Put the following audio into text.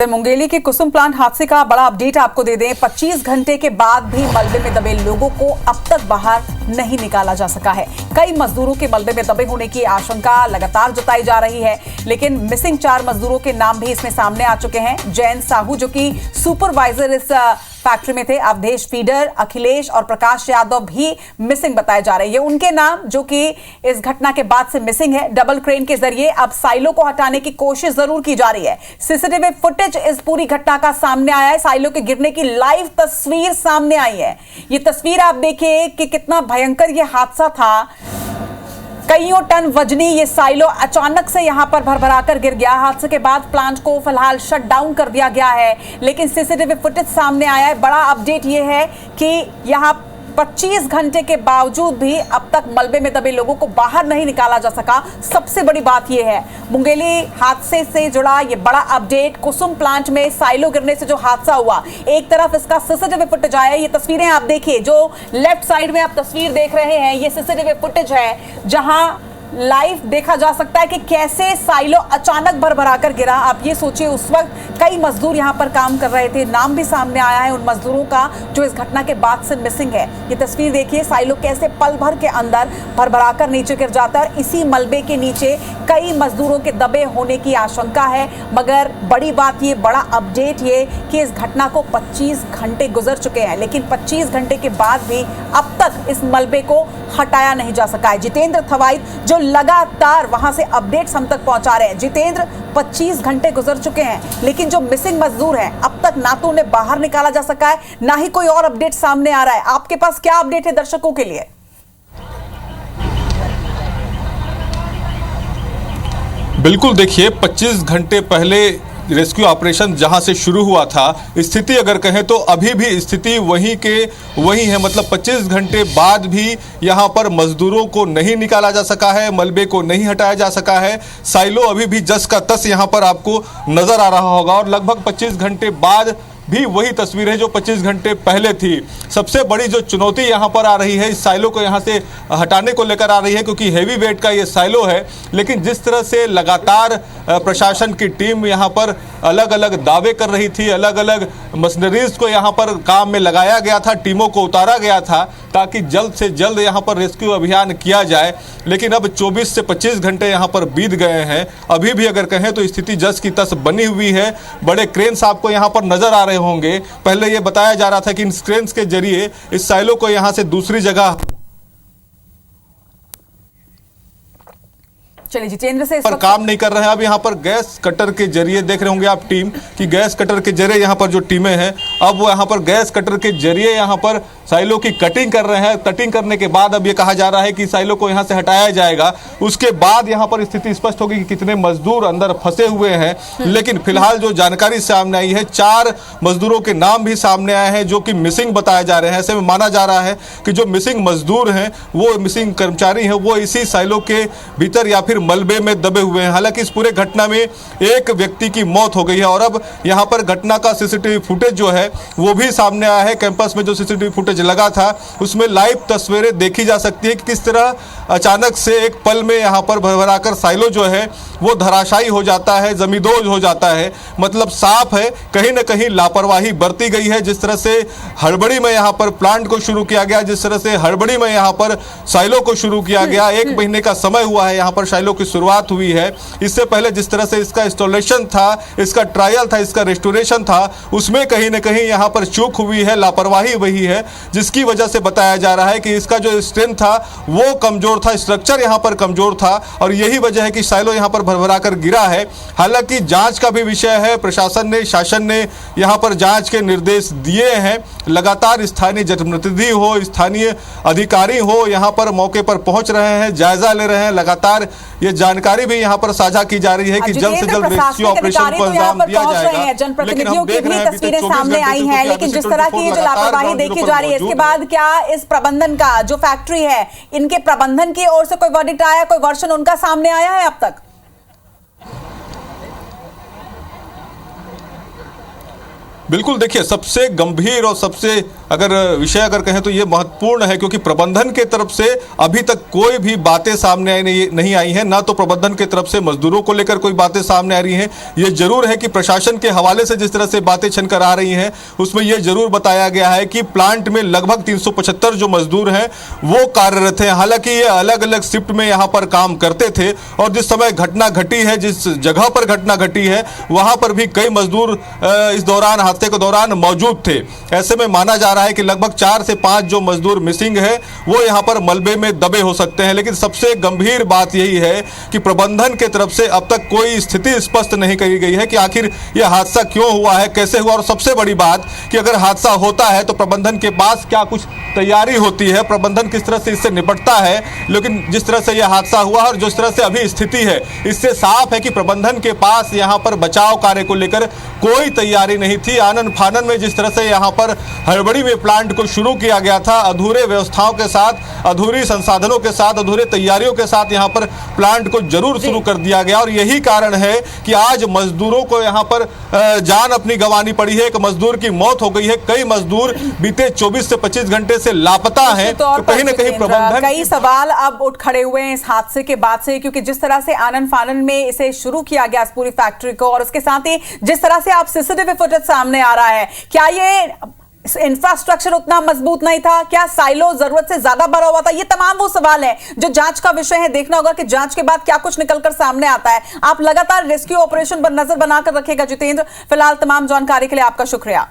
मुंगेली के कुसुम प्लांट हादसे का बड़ा अपडेट आपको दे दें। 25 घंटे के बाद भी मलबे में दबे लोगों को अब तक बाहर नहीं निकाला जा सका है। कई मजदूरों के मलबे में दबे होने की आशंका लगातार जताई जा रही है, लेकिन मिसिंग 4 मजदूरों के नाम भी इसमें सामने आ चुके हैं। जैन साहू जो कि सुपरवाइजर इस फैक्ट्री में थे, अवधेश फीडर, अखिलेश और प्रकाश यादव भी मिसिंग बताए जा रहे हैं। उनके नाम जो कि इस घटना के बाद से मिसिंग है। डबल क्रेन के जरिए अब साइलो को हटाने की कोशिश जरूर की जा रही है। सीसीटीवी फुटेज इस पूरी घटना का सामने आया है। साइलो के गिरने की लाइव तस्वीर सामने आई है। ये तस्वीर आप देखिए कि कितना भयंकर ये हादसा था। कईयों टन वजनी ये साइलो अचानक से यहां पर भरभराकर गिर गया। हादसे के बाद प्लांट को फिलहाल शट डाउन कर दिया गया है, लेकिन सीसीटीवी फुटेज सामने आया है। बड़ा अपडेट ये है कि यहां 25 घंटे के बावजूद भी अब तक मलबे में दबे लोगों को बाहर नहीं निकाला जा सका। सबसे बड़ी बात यह है, मुंगेली हादसे से जुड़ा ये बड़ा अपडेट। कुसुम प्लांट में साइलो गिरने से जो हादसा हुआ, एक तरफ इसका सीसीटीवी फुटेज आया है। ये तस्वीरें आप देखिए, जो लेफ्ट साइड में आप तस्वीर देख रहे हैं, ये सीसीटीवी फुटेज है जहां लाइव देखा जा सकता है कि कैसे साइलो अचानक भरभराकर गिरा। आप ये सोचिए, उस वक्त कई मजदूर यहां पर काम कर रहे थे। नाम भी सामने आया है उन मजदूरों का जो इस घटना के बाद से मिसिंग है। ये तस्वीर देखिए, साइलो कैसे पल भर के अंदर भरभराकर नीचे गिर जाता है। इसी मलबे के नीचे कई मजदूरों के दबे होने की आशंका है। मगर बड़ी बात ये, बड़ा अपडेट ये कि इस घटना को 25 घंटे गुजर चुके हैं, लेकिन 25 घंटे के बाद भी अब तक इस मलबे को हटाया नहीं जा सका है। जितेंद्र थवाई जो लगातार वहां से अपडेट्स हम तक पहुंचा रहे हैं। जितेंद्र, 25 घंटे गुजर चुके हैं, लेकिन जो मिसिंग मजदूर हैं अब तक ना तो उन्हें बाहर निकाला जा सका है, ना ही कोई और अपडेट सामने आ रहा है। आपके पास क्या अपडेट है दर्शकों के लिए? बिल्कुल, देखिए 25 घंटे पहले रेस्क्यू ऑपरेशन जहां से शुरू हुआ था, स्थिति अगर कहें तो अभी भी स्थिति वही है। मतलब 25 घंटे बाद भी यहां पर मजदूरों को नहीं निकाला जा सका है, मलबे को नहीं हटाया जा सका है। साइलो अभी भी जस का तस यहां पर आपको नजर आ रहा होगा, और लगभग 25 घंटे बाद भी वही तस्वीर है जो 25 घंटे पहले थी। सबसे बड़ी जो चुनौती यहाँ पर आ रही है, इस साइलो को यहाँ से हटाने को लेकर आ रही है, क्योंकि हेवी वेट का ये साइलो है। लेकिन जिस तरह से लगातार प्रशासन की टीम यहाँ पर अलग अलग दावे कर रही थी, अलग अलग मशीनरीज को यहाँ पर काम में लगाया गया था, टीमों को उतारा गया था ताकि जल्द से जल्द यहाँ पर रेस्क्यू अभियान किया जाए। लेकिन अब 24 से 25 घंटे यहाँ पर बीत गए हैं, अभी भी अगर कहें तो स्थिति जस की तस बनी हुई है। बड़े क्रेन्स आपको यहाँ पर नजर आ रहे होंगे। पहले ये बताया जा रहा था कि इन क्रेन्स के जरिए इस साइलो को यहाँ से दूसरी जगह चलिए जितेंद्र से पर काम नहीं कर रहे हैं। अब यहाँ पर गैस कटर के जरिए देख रहे होंगे आप टीम कि गैस कटर के जरिए यहाँ पर जो टीमें हैं, अब वो यहाँ पर गैस कटर के जरिए यहाँ पर साइलो की कटिंग कर रहे हैं। कटिंग करने के बाद अब ये कहा जा रहा है कि साइलो को यहाँ से हटाया जाएगा। उसके बाद यहाँ पर स्थिति स्पष्ट होगी कि कितने मजदूर अंदर फंसे हुए हैं। लेकिन फिलहाल जो जानकारी सामने आई है, 4 मजदूरों के नाम भी सामने आए हैं जो कि मिसिंग बताए जा रहे हैं। ऐसे में माना जा रहा है कि जो मिसिंग मजदूर हैं, वो मिसिंग कर्मचारी हैं, वो इसी साइलो के भीतर या फिर मलबे में दबे हुए हैं। हालांकि इस पूरे घटना में एक व्यक्ति की मौत हो गई है, और अब यहाँ पर घटना का सीसीटीवी फुटेज जो है वो भी सामने आया है। कैंपस में जो सीसीटीवी फुटेज लगा था उसमें लाइव तस्वीरें देखी जा सकती है कि किस तरह अचानक से एक पल में यहाँ पर भरभराकर साइलो जो है वो धराशायी हो जाता है, जमींदोज हो जाता है। मतलब साफ है, कहीं ना कहीं लापरवाही बरती गई है। जिस तरह से हड़बड़ी में यहाँ पर प्लांट को शुरू किया गया, जिस तरह से हड़बड़ी में यहाँ पर साइलो को शुरू किया गया, 1 महीने का समय हुआ है यहाँ पर साइलो की शुरुआत हुई है। इससे पहले जिस तरह से इसका इंस्टॉलेशन था, इसका ट्रायल था, इसका रेस्टोरेशन था, उसमें कहीं ना कहीं यहाँ पर चूक हुई है, लापरवाही वही है, जिसकी वजह से बताया जा रहा है कि इसका जो स्ट्रेंथ था वो कमजोर था, स्ट्रक्चर यहाँ पर कमजोर था, और यही वजह है कि साइलो यहाँ पर भरभराकर गिरा है। हालांकि जांच का भी विषय है। प्रशासन ने, शासन ने यहाँ पर जांच के निर्देश दिए हैं। लगातार स्थानीय जनप्रतिनिधि हो, स्थानीय अधिकारी हो, यहाँ पर मौके पर पहुंच रहे हैं, जायजा ले रहे हैं। लगातार ये जानकारी भी यहाँ पर साझा की जा रही है कि जल्द से जल्द रेस्क्यू ऑपरेशन को अंजाम दिया जाएगा। जनप्रतिनिधियों की भी तस्वीरें सामने आई हैं, लेकिन जिस तरह की जो लापरवाही देखी जा रही है, इसके बाद क्या इस प्रबंधन का, जो फैक्ट्री है, इनके प्रबंधन की ओर से कोई वर्डिक्ट आया, कोई वर्जन उनका सामने आया है अब तक? बिल्कुल, देखिए सबसे गंभीर और सबसे अगर विषय अगर कहें तो ये महत्वपूर्ण है, क्योंकि प्रबंधन के तरफ से अभी तक कोई भी बातें सामने नहीं आई हैं, ना तो प्रबंधन के तरफ से मजदूरों को लेकर कोई बातें सामने आ रही हैं। ये जरूर है कि प्रशासन के हवाले से जिस तरह से बातें छनकर आ रही हैं, उसमें यह जरूर बताया गया है कि प्लांट में लगभग 375 जो मजदूर हैं वो कार्यरत हैं। हालांकि ये अलग अलग शिफ्ट में यहाँ पर काम करते थे और जिस समय घटना घटी है, जिस जगह पर घटना घटी है, वहां पर भी कई मजदूर इस दौरान, हादसे के दौरान मौजूद थे। ऐसे में माना जा रहा है कि लगभग 4 से 5 जो मजदूर मिसिंग है वो यहाँ पर मलबे में दबे हो सकते हैं। लेकिन सबसे गंभीर बात यही है कि प्रबंधन के तरफ से अब तक कोई स्थिति स्पष्ट नहीं करी गई है कि आखिर यह हादसा क्यों हुआ है, कैसे हुआ, और सबसे बड़ी बात कि अगर हादसा होता है तो प्रबंधन के पास क्या कुछ तैयारी होती है, प्रबंधन किस तरह से इससे निपटता है। लेकिन जिस तरह से यह हादसा हुआ और जिस तरह से अभी स्थिति है, इससे साफ है कि प्रबंधन के पास यहाँ पर बचाव कार्य को लेकर कोई तैयारी नहीं थी। आनन फानन में जिस तरह से यहाँ पर हड़बड़ी में प्लांट को शुरू किया गया था, अधूरे व्यवस्थाओं के साथ, अधूरी संसाधनों के साथ, अधूरे तैयारियों के साथ यहाँ पर प्लांट को जरूर शुरू कर दिया गया। और यही कारण है कि आज मजदूरों को यहाँ पर जान अपनी गंवानी पड़ी है। एक मजदूर की मौत हो गई है, कई मजदूर बीते 24 से 25 घंटे से लापता हैं। तो कहीं ना कहीं प्रबंधन, कई सवाल अब उठ खड़े हुए हैं इस हादसे के बाद से, क्योंकि जिस तरह से आनन फानन में इसे शुरू किया गया इस पूरी फैक्ट्री को, और उसके साथ ही जिस तरह से आप सीसीटीवी फुटेज सामने आ रहा है, क्या ये इंफ्रास्ट्रक्चर उतना मजबूत नहीं था? क्या साइलो जरूरत से ज्यादा भरा हुआ था? ये तमाम वो सवाल है जो जांच का विषय है। देखना होगा कि जांच के बाद क्या कुछ निकलकर सामने आता है। आप लगातार रेस्क्यू ऑपरेशन पर नजर बनाकर रखिएगा जितेंद्र। फिलहाल तमाम जानकारी के लिए आपका शुक्रिया।